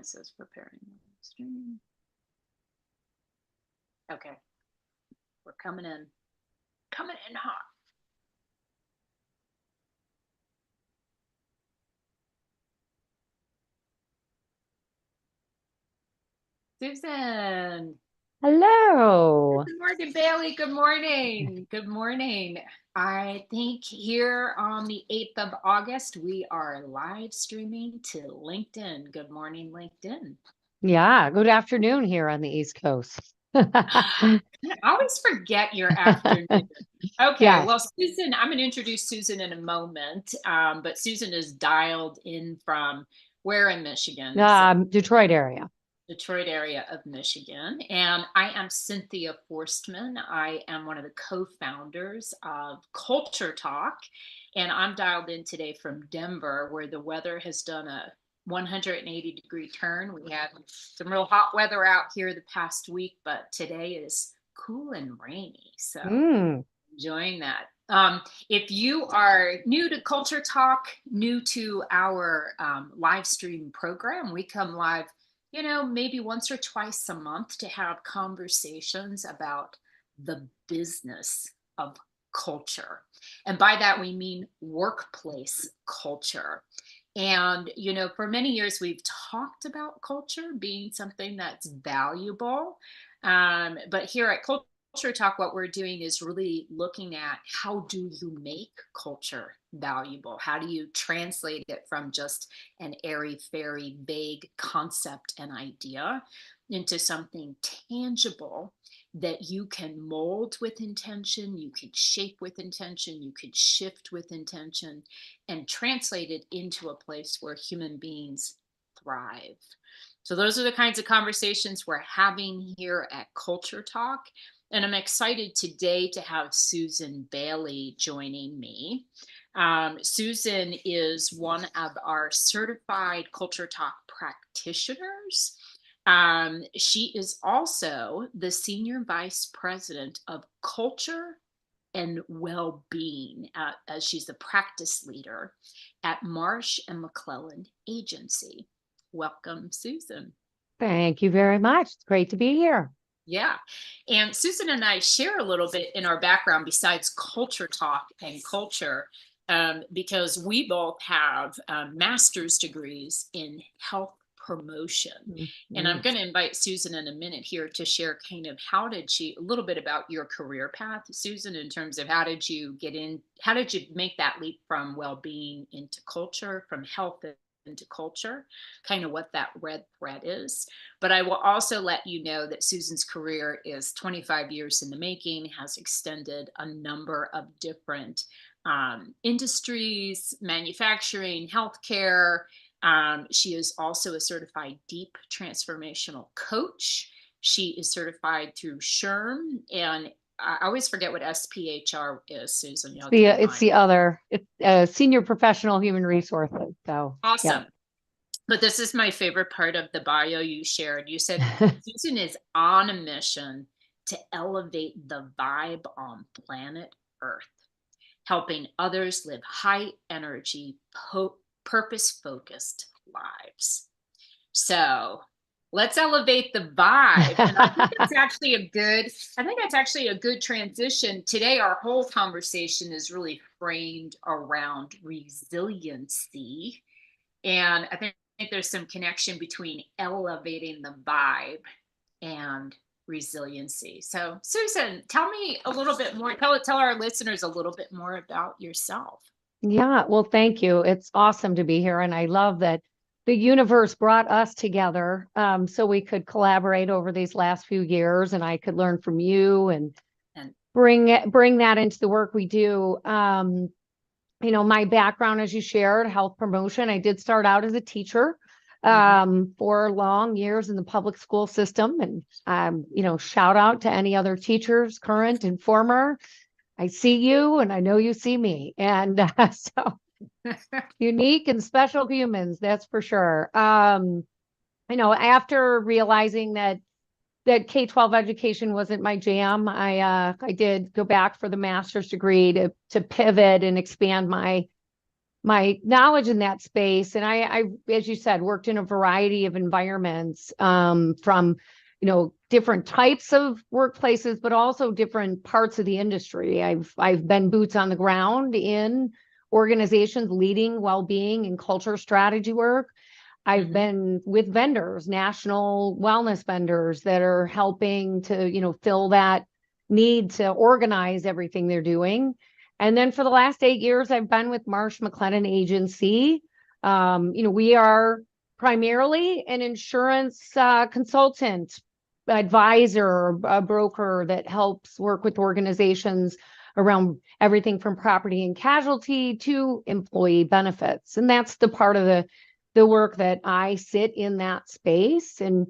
it says preparing stream. Okay, we're coming in hot. Susan. Hello. Good morning, Bailey. Good morning. Good morning. I think here on the 8th of August, we are live streaming to LinkedIn. Good morning, LinkedIn. Yeah, good afternoon here on the East Coast. I always forget your afternoon. Okay, Yes, well, Susan, I'm going to introduce Susan in a moment, but Susan is dialed in from where in Michigan? Detroit area. Detroit area of Michigan. And I am Cynthia Forstman. I am one of the co-founders of Culture Talk. And I'm dialed in today from Denver, where the weather has done a 180-degree turn. We had some real hot weather out here the past week, but today is cool and rainy. So Mm. enjoying that. If you are new to Culture Talk, new to our live stream program, we come live, maybe once or twice a month to have conversations about the business of culture. And by that, we mean workplace culture. And, for many years, we've talked about culture being something that's valuable. But here at Culture Talk, what we're doing is really looking at how do you make culture valuable? How do you translate it from just an airy fairy vague concept and idea into something tangible that you can mold with intention, you can shape with intention, you can shift with intention, and translate it into a place where human beings thrive. So those are the kinds of conversations we're having here at Culture Talk. And I'm excited today to have Susan Bailey joining me. Susan is one of our certified Culture Talk practitioners. She is also the Senior Vice President of Culture and Well-Being. She's the practice leader at Marsh and McClellan Agency. Welcome, Susan. Thank you very much. It's great to be here. Yeah. And Susan and I share a little bit in our background besides Culture Talk and culture, because we both have master's degrees in health promotion. And I'm Mhm. going to invite Susan in a minute here to share kind of a little bit about your career path, Susan, in terms of how did you make that leap from well-being into culture, from health into culture, kind of what that red thread is. But I will also let you know that Susan's career is 25 years in the making, has extended a number of different industries, manufacturing, healthcare. She is also a certified deep transformational coach. She is certified through SHRM, and I always forget what SPHR is, Susan. You'll have to It's remind the me. other, it's Senior Professional Human Resources. So, yeah. Awesome. But this is my favorite part of the bio you shared. You said Susan is on a mission to elevate the vibe on planet Earth, helping others live high energy, purpose focused lives. So let's elevate the vibe. And I think that's actually a good transition. Today, our whole conversation is really framed around resiliency. And I think there's some connection between elevating the vibe and resiliency. So, Susan, tell me a little bit more. Tell our listeners a little bit more about yourself. Yeah, well, thank you. It's awesome to be here. And I love that the universe brought us together so we could collaborate over these last few years and I could learn from you and And bring that into the work we do. My background, as you shared, health promotion. I did start out as a teacher mhm. for long years in the public school system. And, shout out to any other teachers, current and former. I see you and I know you see me. And so unique and special humans, that's for sure. After realizing that K-12 education wasn't my jam, I did go back for the master's degree to pivot and expand my my knowledge in that space. And I, as you said, worked in a variety of environments, from, different types of workplaces, but also different parts of the industry. I've been boots on the ground in organizations leading well-being and culture strategy work. I've Hmm. been with vendors, national wellness vendors that are helping to, fill that need to organize everything they're doing. And then for the last 8 years, I've been with Marsh McLennan Agency. We are primarily an insurance consultant, advisor, a broker that helps work with organizations around everything from property and casualty to employee benefits. And that's the part of the work that I sit in that space. And,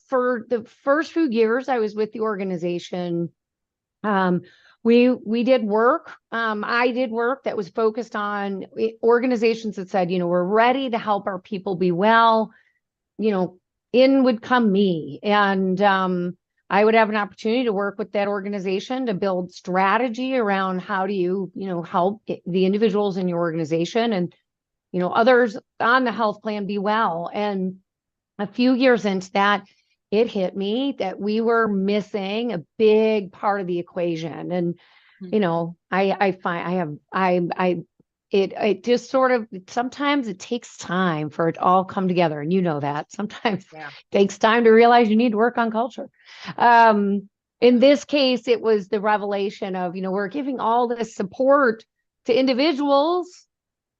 for the first few years I was with the organization, um, we did work. I did work that was focused on organizations that said, we're ready to help our people be well. You know, in would come me, and I would have an opportunity to work with that organization to build strategy around how do you, help the individuals in your organization and others on the health plan be well. And a few years into that, it hit me that we were missing a big part of the equation. And, Hmm. I find it just sort of, sometimes it takes time for it to all come together. And that sometimes Yeah. it takes time to realize you need to work on culture. In this case, it was the revelation of, we're giving all this support to individuals,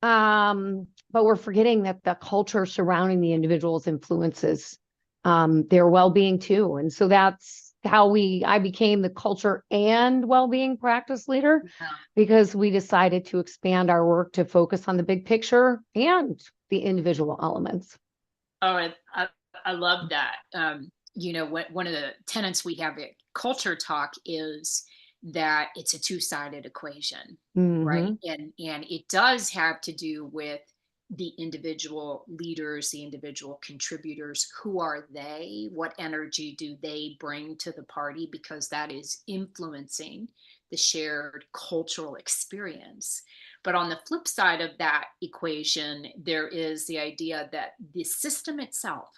but we're forgetting that the culture surrounding the individuals influences their well-being too. And so that's how I became the culture and well-being practice leader, Yeah. because we decided to expand our work to focus on the big picture and the individual elements. Oh, I love that. One of the tenets we have at Culture Talk is that it's a two-sided equation, right? Hmm. And it does have to do with the individual leaders, the individual contributors. Who are they? What energy do they bring to the party? Because that is influencing the shared cultural experience. But on the flip side of that equation, there is the idea that the system itself,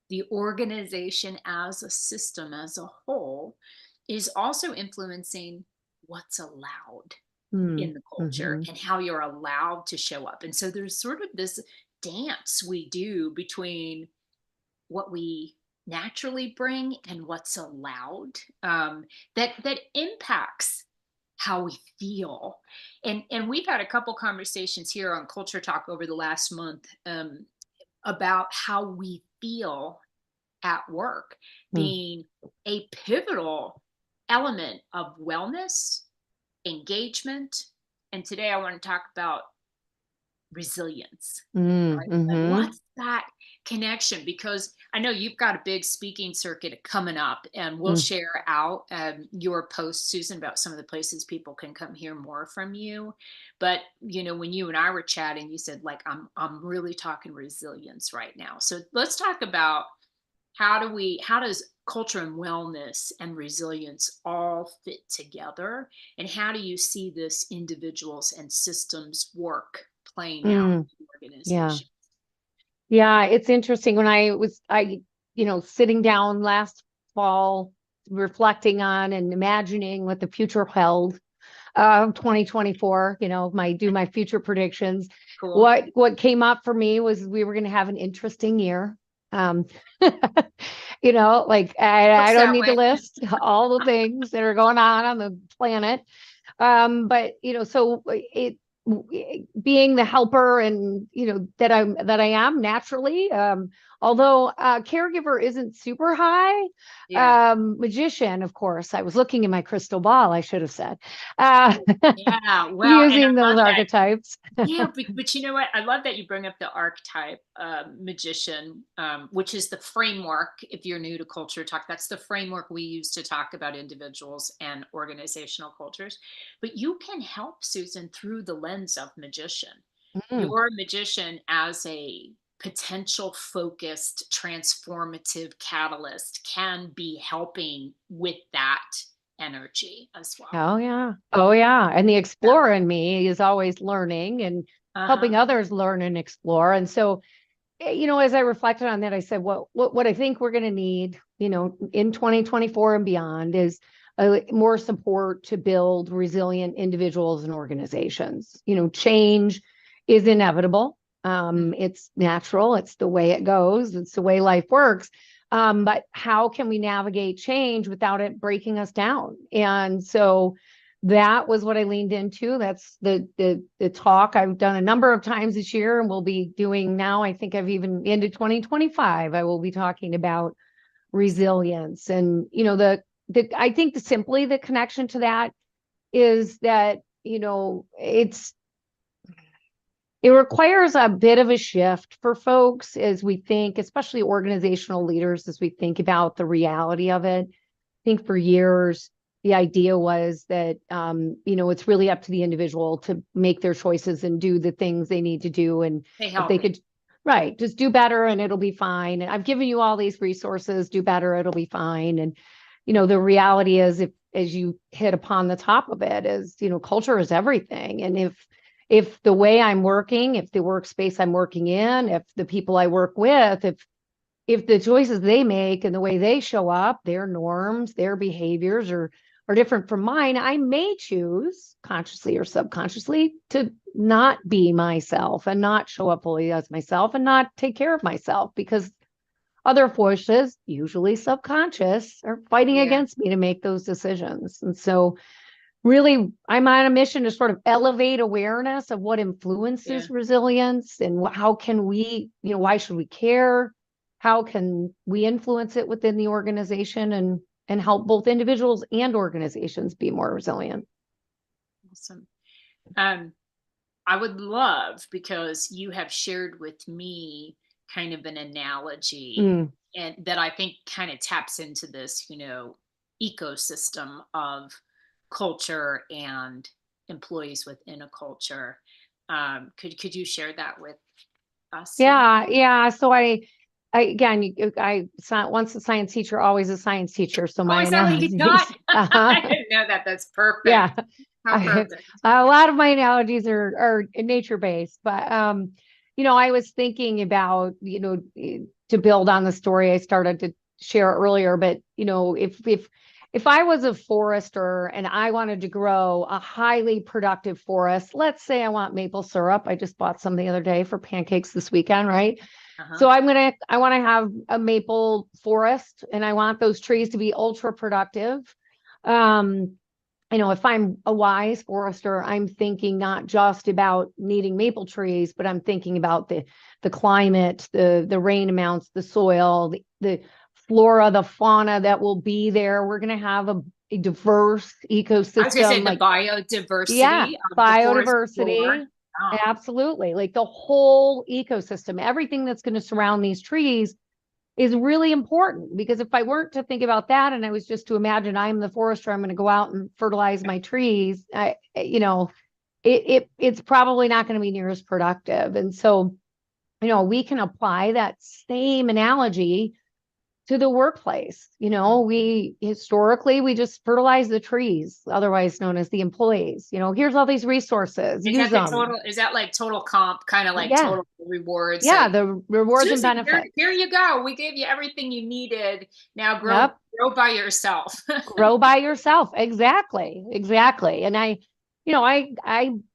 the organization as a system, as a whole, is also influencing what's allowed in the culture Mm-hmm. and how you're allowed to show up. And so there's sort of this dance we do between what we naturally bring and what's allowed, that impacts how we feel. And we've had a couple conversations here on Culture Talk over the last month, about how we feel at work being a pivotal element of wellness, engagement. And today I want to talk about resilience, right? Like, Mm-hmm. what's that connection? Because I know you've got a big speaking circuit coming up, and we'll Mm-hmm. share out your post, Susan, about some of the places people can come hear more from you. But when you and I were chatting, you said, like, I'm really talking resilience right now. So let's talk about how does culture and wellness and resilience all fit together, and how do you see this individuals and systems work playing out Mm, in yeah. organizations? Yeah, it's interesting. When sitting down last fall, reflecting on and imagining what the future held, 2024, my future predictions. Cool. What came up for me was we were going to have an interesting year. Um, like I Looks don't that need to way. list all the things that are going on the planet. But so being the helper, and that I am naturally, although caregiver isn't super high, Yeah. magician, of course. I was looking in my crystal ball, I should have said, uh, Yeah. Well, and using I those love that. archetypes. Yeah, but you know what? I love that you bring up the archetype magician, which is the framework. If you're new to Culture Talk, that's the framework we use to talk about individuals and organizational cultures. But you can help, Susan, through the lens of magician. Mm, You're a magician as a potential focused transformative catalyst can be helping with that energy as well. Oh yeah. Oh yeah. And the explorer in me is always learning and Uh-huh. helping others learn and explore. And so, as I reflected on that, I said, what I think we're going to need, in 2024 and beyond is more support to build resilient individuals and organizations. Change is inevitable. It's natural. It's the way it goes. It's the way life works. But how can we navigate change without it breaking us down? And so that was what I leaned into. That's the talk I've done a number of times this year, and we'll be doing now. I think I've even into 2025. I will be talking about resilience, and I think simply the connection to that is that it requires a bit of a shift for folks as we think, especially organizational leaders, as we think about the reality of it. I think for years, the idea was that, it's really up to the individual to make their choices and do the things they need to do. And Stay if they healthy. could, right, just do better and it'll be fine. And I've given you all these resources, do better, it'll be fine. And, the reality is, if, as you hit upon the top of it, is, culture is everything. And if the way I'm working, if the workspace I'm working in, if the people I work with, if the choices they make and the way they show up, their norms, their behaviors are different from mine, I may choose consciously or subconsciously to not be myself and not show up fully as myself and not take care of myself, because other forces, usually subconscious, are fighting Yeah. against me to make those decisions. And so really, I'm on a mission to sort of elevate awareness of what Yeah. influences resilience and how can we, why should we care? How can we influence it within the organization and help both individuals and organizations be more resilient? Awesome. Um, I would love, because you have shared with me kind of an analogy Mm, and that I think kind of taps into this, ecosystem of culture and employees within a culture. Could you share that with us here? yeah, yeah. So I again, once a science teacher, always a science teacher. So Oh, my is that what you got? analogies, I didn't know that. That's perfect. yeah, How I, perfect. a lot of my analogies are nature based, but I was thinking about, to build on the story I started to share earlier, but if I was a forester and I wanted to grow a highly productive forest, let's say I want maple syrup. I just bought some the other day for pancakes this weekend, right? Uh-huh. So I want to have a maple forest and I want those trees to be ultra productive. Um, if I'm a wise forester, I'm thinking not just about needing maple trees, but I'm thinking about the climate, the rain amounts, the soil, the flora, the fauna that will be there. We're going to have a diverse I was going to say ecosystem, the like, yeah, biodiversity of the forest floor. biodiversity. Oh, Absolutely. Like the whole ecosystem, everything that's going to surround these trees is really important, because if I weren't to think about that and I was just to imagine I'm the forester, I'm going to go out and fertilize my trees, it's probably not going to be near as productive. And so, we can apply that same analogy to the workplace. We historically we just fertilize the trees, otherwise known as the employees. Here's all these resources, is use that the them. total? Is that like total comp, kind of like Yeah, total rewards? yeah, Like, the rewards and Susie, benefits. here you go. We gave you everything you needed. Now Yep. grow by yourself. Grow by yourself. Exactly. And I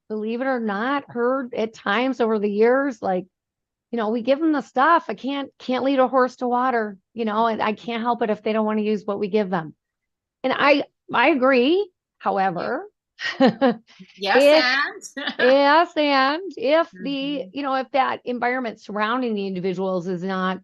believe it or not, heard at times over the years, like, we give them the stuff. I can't lead a horse to water, and I can't help it if they don't want to use what we give them. And I agree. Yeah. However, Yes, if and yes, and if Mhm. if that environment surrounding the individuals is not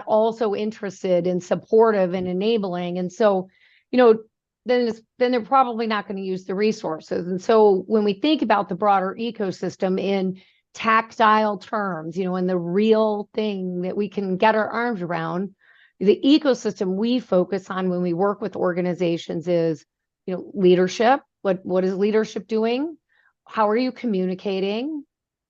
also interested and supportive and enabling, and so, you know, then they're probably not going to use the resources. And so when we think about the broader ecosystem in tactile terms, in the real thing that we can get our arms around, the ecosystem we focus on when we work with organizations is, leadership. What is leadership doing? How are you communicating?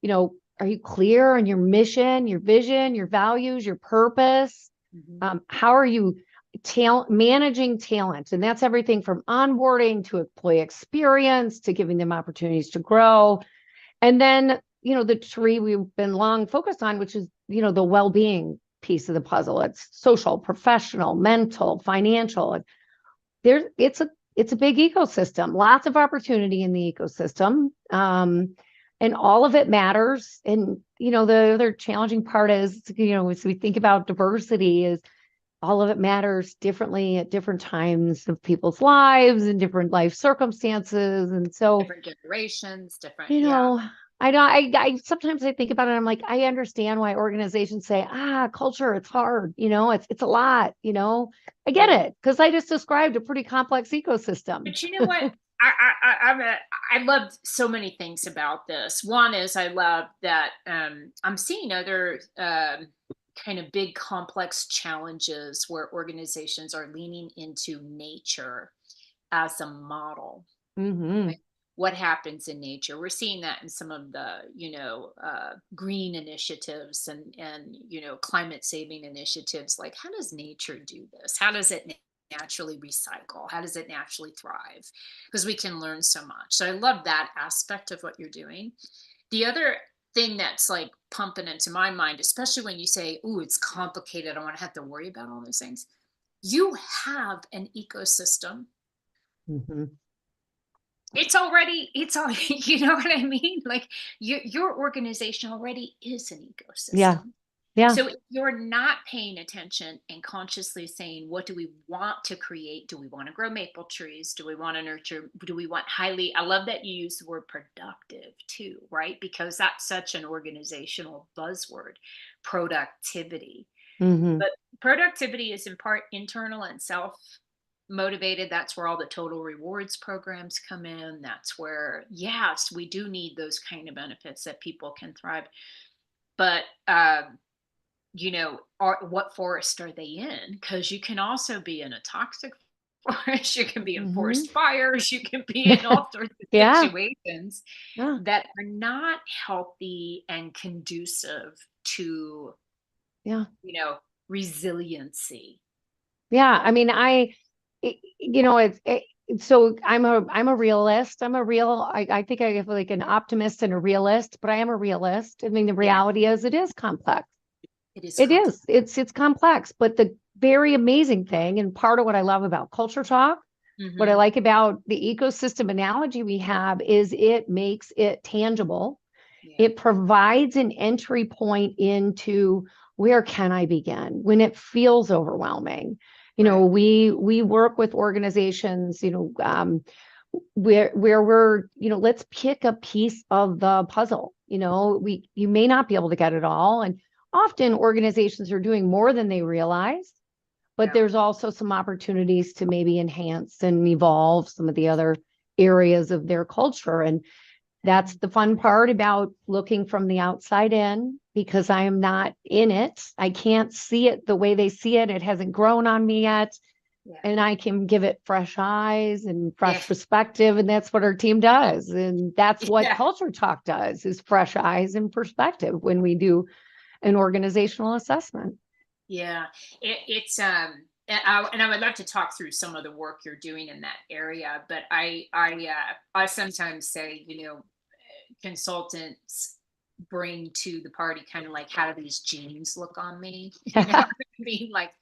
Are you clear on your mission, your vision, your values, your purpose? Mhm. How are you talent, managing talent. And that's everything from onboarding to employee experience to giving them opportunities to grow. And then, the tree we've been long focused on, which is, the well-being piece of the puzzle. It's social, professional, mental, financial. It's a big ecosystem, lots of opportunity in the ecosystem. And all of it matters. And, the other challenging part is, as we think about diversity, is all of it matters differently at different times of people's lives and different life circumstances. And so, different generations, different, you yeah. know, I sometimes I think about it. I'm like, I understand why organizations say, culture, it's hard, it's a lot, I get Yeah. it because I just described a pretty complex ecosystem. But you know what? I love so many things about this. One is I love that I'm seeing other kind of big complex challenges where organizations are leaning into nature as a model. Hmm. Right? What happens in nature? We're seeing that in some of the green initiatives and climate saving initiatives. Like, how does nature do this? How does it naturally recycle? How does it naturally thrive? Because we can learn so much. So I love that aspect of what you're doing. The other thing that's like pumping into my mind, especially when you say, "Ooh, it's complicated. I want to have to worry about all those things." You have an ecosystem. Hmm. It's all you know what I mean? Like your organization already is an Yeah. ecosystem. Yeah. So if you're not paying attention and consciously saying, what do we want to create? Do we want to grow maple trees? Do we want to nurture? Do we want highly? I love that you use the word productive too, right? Because that's such an organizational buzzword, productivity. Hmm. But productivity is in part internal and self motivated. That's where all the total rewards programs come in. That's where, yes, we do need those kind of benefits that people can thrive. But what forest are they in? Because you can also be in a toxic forest, you can be in Hmm. forest fires, you can be in all sorts of Yeah. situations Yeah. that are not healthy and conducive to, Yeah. you know, resiliency. Yeah. I mean, so I'm a realist. I think I have like an optimist and a realist, but I am a realist. I mean, the Yeah, reality is it is complex. it is It complex. is. It's complex, but the very amazing thing, and part of what I love about culture talk, what I Hmm. like about the ecosystem analogy we have is it makes it tangible. Yeah, It provides an entry point into where can I begin when it feels overwhelming. right. We work with organizations, where we're, let's pick a piece of the puzzle. You may not be able to get it all, and often organizations are doing more than they realize, but Yeah. there's also some opportunities to maybe enhance and evolve some of the other areas of their culture. And that's the fun part about looking from the outside in, because I am not in it. I can't see it the way they see it. It hasn't grown on me yet. Yeah. And I can give it fresh eyes and Yeah. fresh perspective. And that's what our team does. And that's what Yeah. Culture Talk does, is fresh eyes and perspective when we do an organizational assessment. Yeah. It's and I would love to talk through some of the work you're doing in that area, but I sometimes say, consultants bring to the party kind of like, how do these jeans look on me? You know what I mean? Like,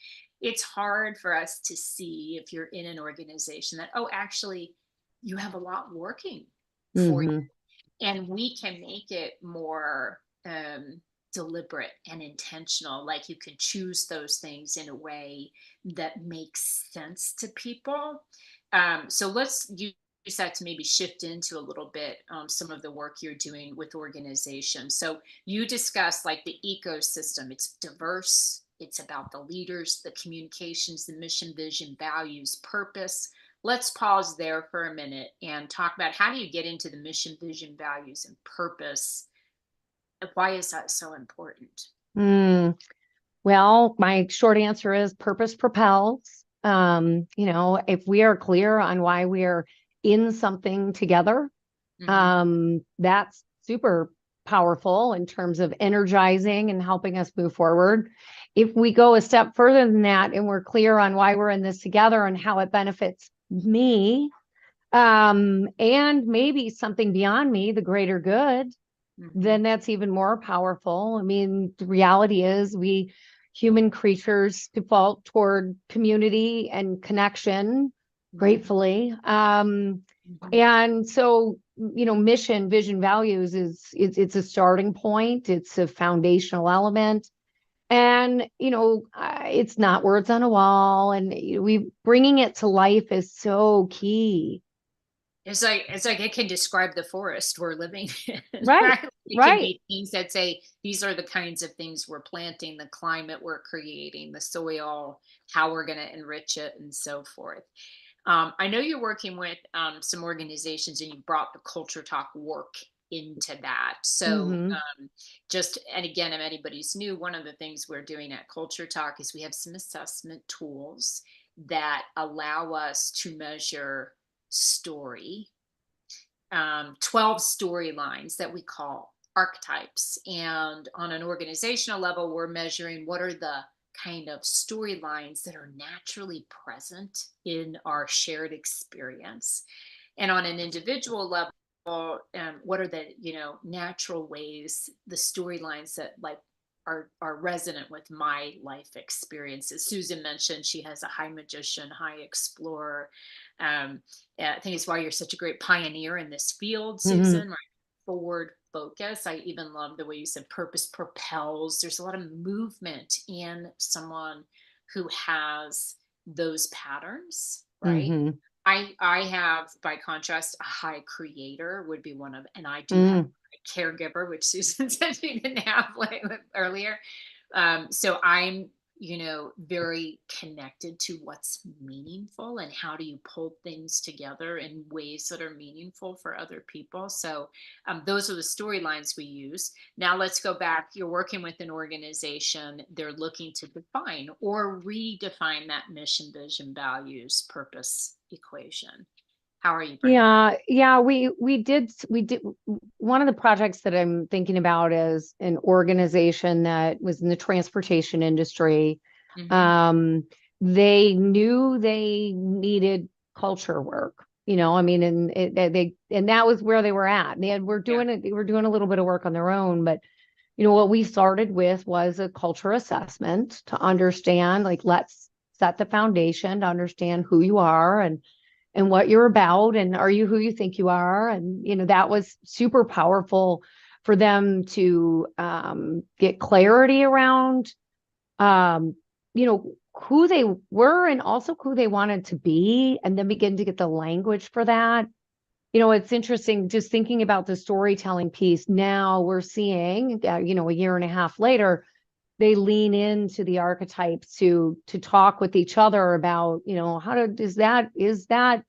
it's hard for us to see if you're in an organization that, oh, actually, you have a lot working for you, Hmm. and we can make it more deliberate and intentional. Like, you can choose those things in a way that makes sense to people. So let's use that to maybe shift into a little bit some of the work you're doing with organizations. So you discussed like the ecosystem. It's diverse. It's about the leaders, the communications, the mission, vision, values, purpose. Let's pause there for a minute and talk about, how do you get into the mission, vision, values, and purpose? And why is that so important? Mm. Well, my short answer is purpose propels. If we are clear on why we are in something together, Hmm. that's super powerful in terms of energizing and helping us move forward. if we go a step further than that and we're clear on why we're in this together and how it benefits me, and maybe something beyond me, the greater good, Mhm. then that's even more powerful. I mean, the reality is we human creatures default toward community and connection, Mhm. gratefully. Mhm. And so, mission, vision, values it's a starting point. It's a foundational element. And, it's not words on a wall. And we bringing it to life is so key. It's like it can describe the forest we're living in, Right. right? It can Right. be things that say these are the kinds of things we're planting, the climate we're creating, the soil, how we're going to enrich it, and so forth. I know you're working with some organizations, and you brought the culture talk work into that. So, Hmm. just and again, if anybody's new, one of the things we're doing at Culture Talk is we have some assessment tools that allow us to measure story, 12 storylines that we call archetypes. And on an organizational level, we're measuring what are the kind of storylines that are naturally present in our shared experience. And on an individual level, what are the natural ways, the storylines that like are resonant with my life experiences. Susan mentioned she has a high magician, high explorer. um, I think it's why you're such a great pioneer in this field, Hmm. Susan, right? Forward focus. I even love the way you said purpose propels. There's a lot of movement in someone who has those patterns, right? Hmm. I have, by contrast, a high creator would be one of, and I do have Mm. a caregiver, which Susan said she didn't have like earlier. So I'm, very connected to what's meaningful and how do you pull things together in ways that are meaningful for other people. So those are the storylines we use. Now let's go back. You're working with an organization. They're looking to define or redefine that mission, vision, values, purpose equation. How are you bringing that? Yeah, yeah, we did one of the projects that I'm thinking about is an organization that was in the transportation industry. Mm-hmm. Um, they knew they needed culture work, I mean, and and that was where they were at. Yeah. They were doing a little bit of work on their own, but what we started with was a culture assessment to understand, like, let's set the foundation to understand who you are and what you're about and are you who you think you are. And that was super powerful for them to get clarity around um who they were and also who they wanted to be, and then begin to get the language for that. It's interesting just thinking about the storytelling piece. Now we're seeing a year and a half later, they lean into the archetypes to talk with each other about, how to is that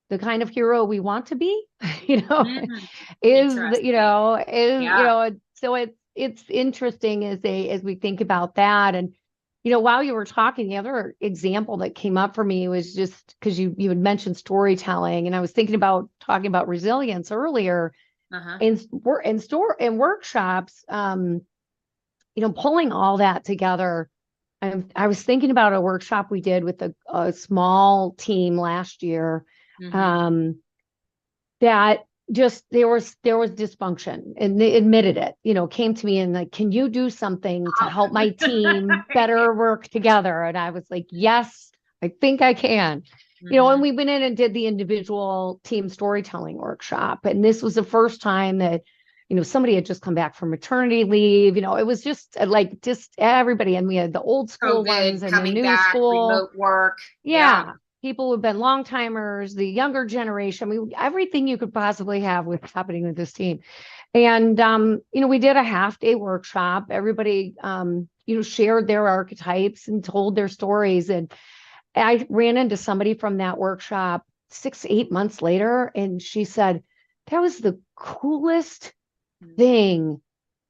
the kind of hero we want to be. you know Mm, is interesting. Yeah. so it's interesting as we think about that. And while you were talking, the other example that came up for me was just because you had mentioned storytelling, and I was thinking about talking about resilience earlier Uh-huh. in workshops. Pulling all that together, I was thinking about a workshop we did with a small team last year, Mm-hmm. um, that just there was dysfunction, and they admitted it. Came to me and like, can you do something to help my team better work together? And I was like, yes, I think I can. And Mm-hmm. we went in and did the individual team storytelling workshop, and this was the first time that somebody had just come back from maternity leave. It was just like just everybody, and we had the old school COVID, ones and the coming new back, school. remote work. Yeah. Yeah. People who've been long timers, the younger generation. I mean, everything you could possibly have was happening with this team. And we did a half day workshop. Everybody shared their archetypes and told their stories. And I ran into somebody from that workshop 6, 8 months later, and she said, that was the coolest Mm-hmm. thing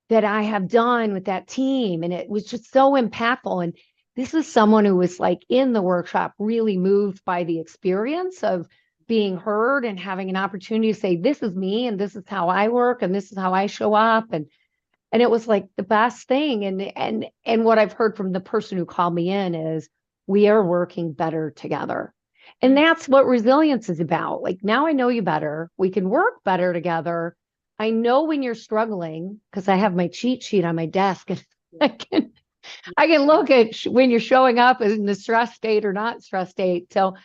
that I have done with that team. And it was just so impactful. And this is someone who was like in the workshop, really moved by the experience of being heard and having an opportunity to say, this is me and this is how I work and this is how I show up. And And it was like the best thing. And what I've heard from the person who called me in is we are working better together. And Mm. that's what resilience is about. Like now I know you better. We can work better together. I know when you're struggling because I have my cheat sheet on my desk and Yeah. I can Yeah. I can look at when you're showing up in the stress state or not stress state. So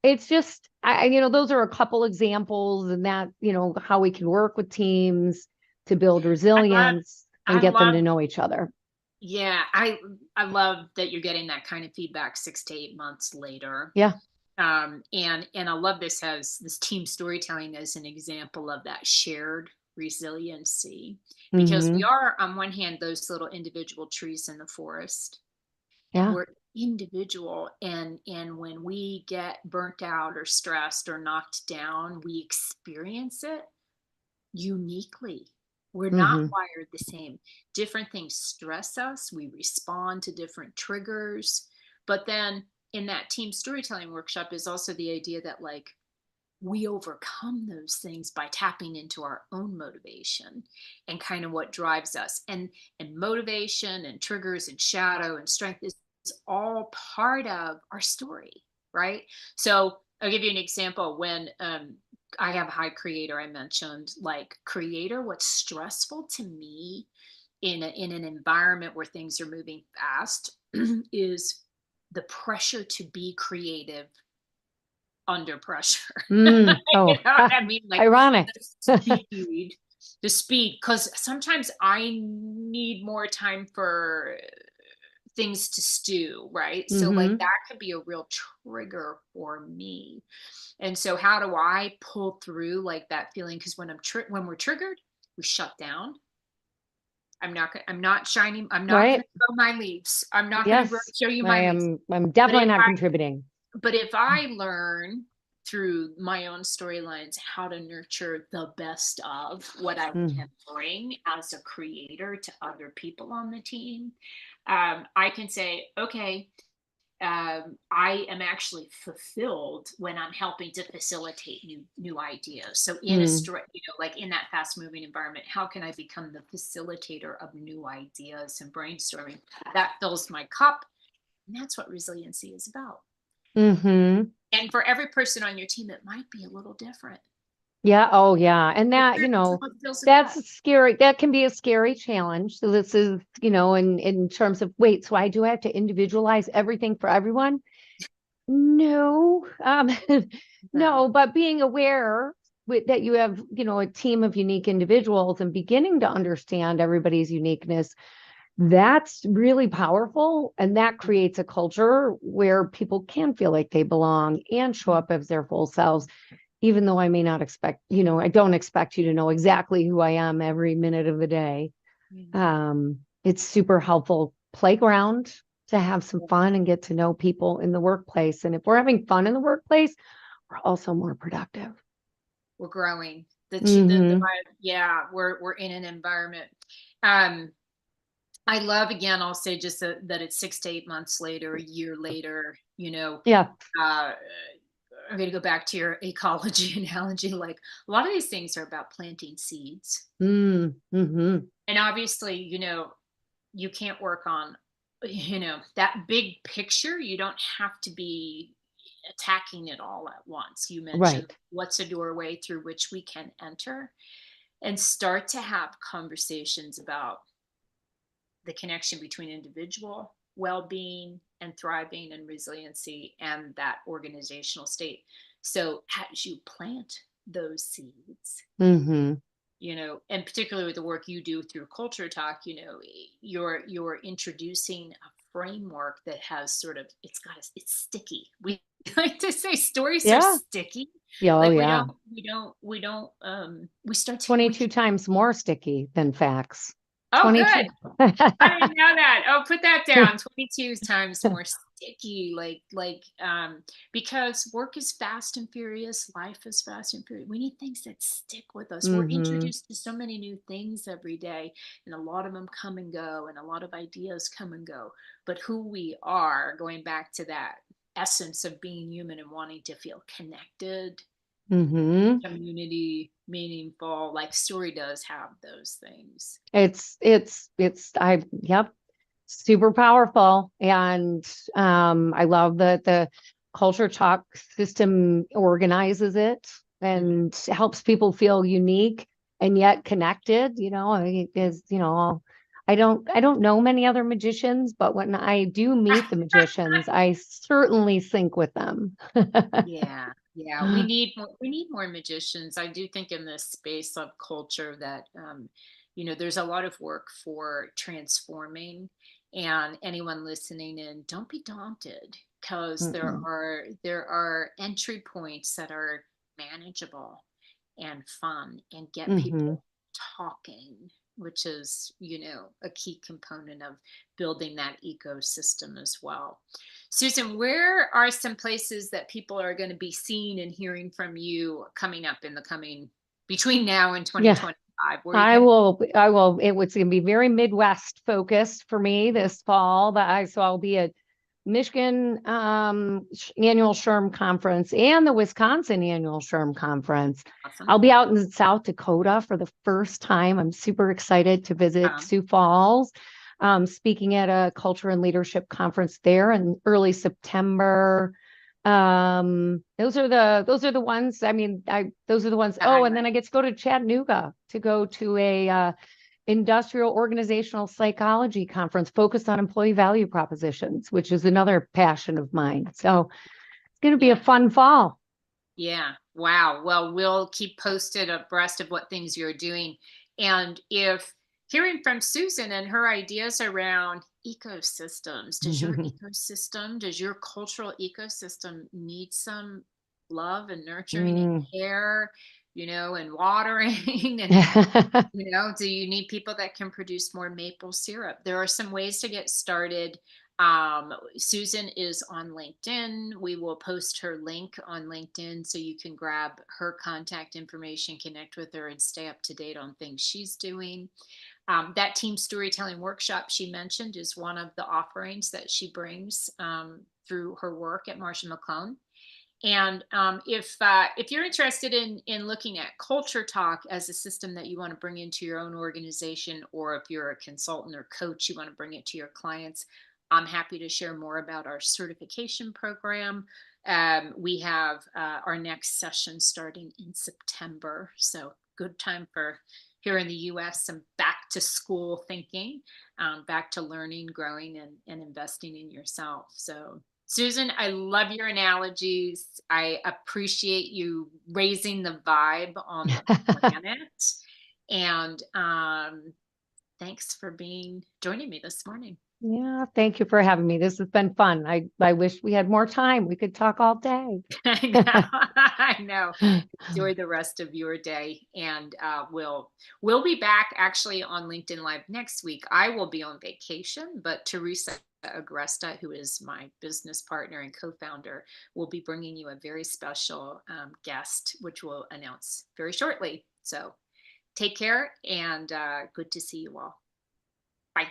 it's just those are a couple examples and that, how we can work with teams to build I love, resilience and I get them to love, know each other. yeah, I love that you're getting that kind of feedback 6 to 8 months later. Yeah. And I love this as this team storytelling as an example of that shared resiliency, because we Hmm. are on one hand those little individual trees in the forest, and Yeah. we're individual, and when we get burnt out or stressed or knocked down, we experience it uniquely. We're not Hmm. wired the same. Different things stress us, we respond to different triggers. But then in that team storytelling workshop is also the idea that, like, we overcome those things by tapping into our own motivation and kind of what drives us. And motivation and triggers and shadow and strength is all part of our story, right? So I'll give you an example. When I have a high creator, I mentioned, like, creator, what's stressful to me in an environment where things are moving fast is the pressure to be creative under pressure. You Oh, know what I mean? Like ironic. the speed, the speed, because sometimes I need more time for things to stew, right? So, like, Hmm. that could be a real trigger for me. And so, how do I pull through like that feeling? Because when we're triggered, we shut down. I'm not shining. I'm not going Right. to grow my leaves. I'm not going to Yes. show you my leaves. I'm But definitely if not contributing. I learn through my own storylines how to nurture the best of what I Mm. can bring as a creator to other people on the team, I can say, okay, I am actually fulfilled when I'm helping to facilitate new ideas. So in a Mm. like in that fast moving environment, how can I become the facilitator of new ideas and brainstorming? That fills my cup, and that's what resiliency is about. Hmm. And for every person on your team, it might be a little different. Yeah. Oh, yeah. And What that, what fills a that's cup? a scary, that can be a scary challenge. So this is, in terms of, wait, so I do have to individualize everything for everyone? No, No. no, but being aware that you have, a team of unique individuals and beginning to understand everybody's uniqueness, that's really powerful. And that creates a culture where people can feel like they belong and show up as their full selves, even though I may not expect, I don't expect you to know exactly who I am every minute of the day. Mhm. It's super helpful playground to have some fun and get to know people in the workplace. And if we're having fun in the workplace, we're also more productive. We're growing. Hmm. Yeah, we're in an environment. Um, I love, again, I'll say just that it's 6 to 8 months later, a year later, Yeah. uh, I'm going to go back to your ecology analogy. Like, a lot of these things are about planting seeds. Mm-hmm. And obviously, you can't work on, that big picture. You don't have to be attacking it all at once. You mentioned Right. what's a doorway through which we can enter and start to have conversations about the connection between individual well-being and thriving and resiliency and that organizational state. So as you plant those seeds, Hmm. and particularly with the work you do through culture talk, you're introducing a framework that has sort of, it's sticky. We like to say stories are Yeah. sticky. Yeah. Oh, Like, yeah. we start to, we 22 times more sticky than facts. oh, 22. good. I didn't know that. Oh, put that down. 22 times more sticky, because work is fast and furious, life is fast and furious. We need things that stick with us. We're Hmm. introduced to so many new things every day, and a lot of them come and go, and a lot of ideas come and go. But who we are, going back to that essence of being human and wanting to feel connected, Hmm. community, meaningful, like story does have those things. Yep, super powerful. And I love that the culture talk system organizes it Mhm. and helps people feel unique and yet connected. I don't know many other magicians, but when I do meet the magicians, I certainly sync with them. Yeah, yeah, we need more magicians. I do think in this space of culture that there's a lot of work for transforming, and anyone listening in, don't be daunted, because there Mm-mm. are there are entry points that are manageable and fun and get Hmm. people talking, which is, a key component of building that ecosystem as well. Susan, where are some places that people are going to be seeing and hearing from you coming up in the coming between now and Yeah. 2025? Where are you I going to? will, I will, it was going to be very Midwest focused for me this fall, so I'll be at Michigan annual SHRM conference and the Wisconsin annual SHRM conference. Awesome. I'll be out in South Dakota for the first time. I'm super excited to visit Um, Sioux Falls, speaking at a culture and leadership conference there in early September. Those are the ones. I mean, those are the ones. the Oh, and then highlight. I get to go to Chattanooga to go to a industrial organizational psychology conference focused on employee value propositions, which is another passion of mine. So it's going to be a Yeah. fun fall. Yeah. Wow. Well, we'll keep posted abreast of what things you're doing. And if hearing from Susan and her ideas around ecosystems, does your cultural ecosystem need some love and nurturing and Mm. care, and watering? And, do you need people that can produce more maple syrup? There are some ways to get started. Susan is on LinkedIn. We will post her link on LinkedIn so you can grab her contact information, connect with her, and stay up to date on things she's doing. That team storytelling workshop she mentioned is one of the offerings that she brings through her work at Marsh& McLone. And if you're interested in looking at culture talk as a system that you want to bring into your own organization, or if you're a consultant or coach, you want to bring it to your clients, I'm happy to share more about our certification program. We have our next session starting in September, so good time for here in the U.S. some back to school thinking, back to learning, growing, and investing in yourself. So Susan, I love your analogies. I appreciate you raising the vibe on the planet. And thanks for joining me this morning. Yeah, thank you for having me. This has been fun. I wish we had more time. We could talk all day. I know. I know. Enjoy the rest of your day, and we'll be back actually on LinkedIn Live next week. I will be on vacation, but Teresa Agresta, who is my business partner and co-founder, will be bringing you a very special guest, which we'll announce very shortly. So take care, and good to see you all. Bye.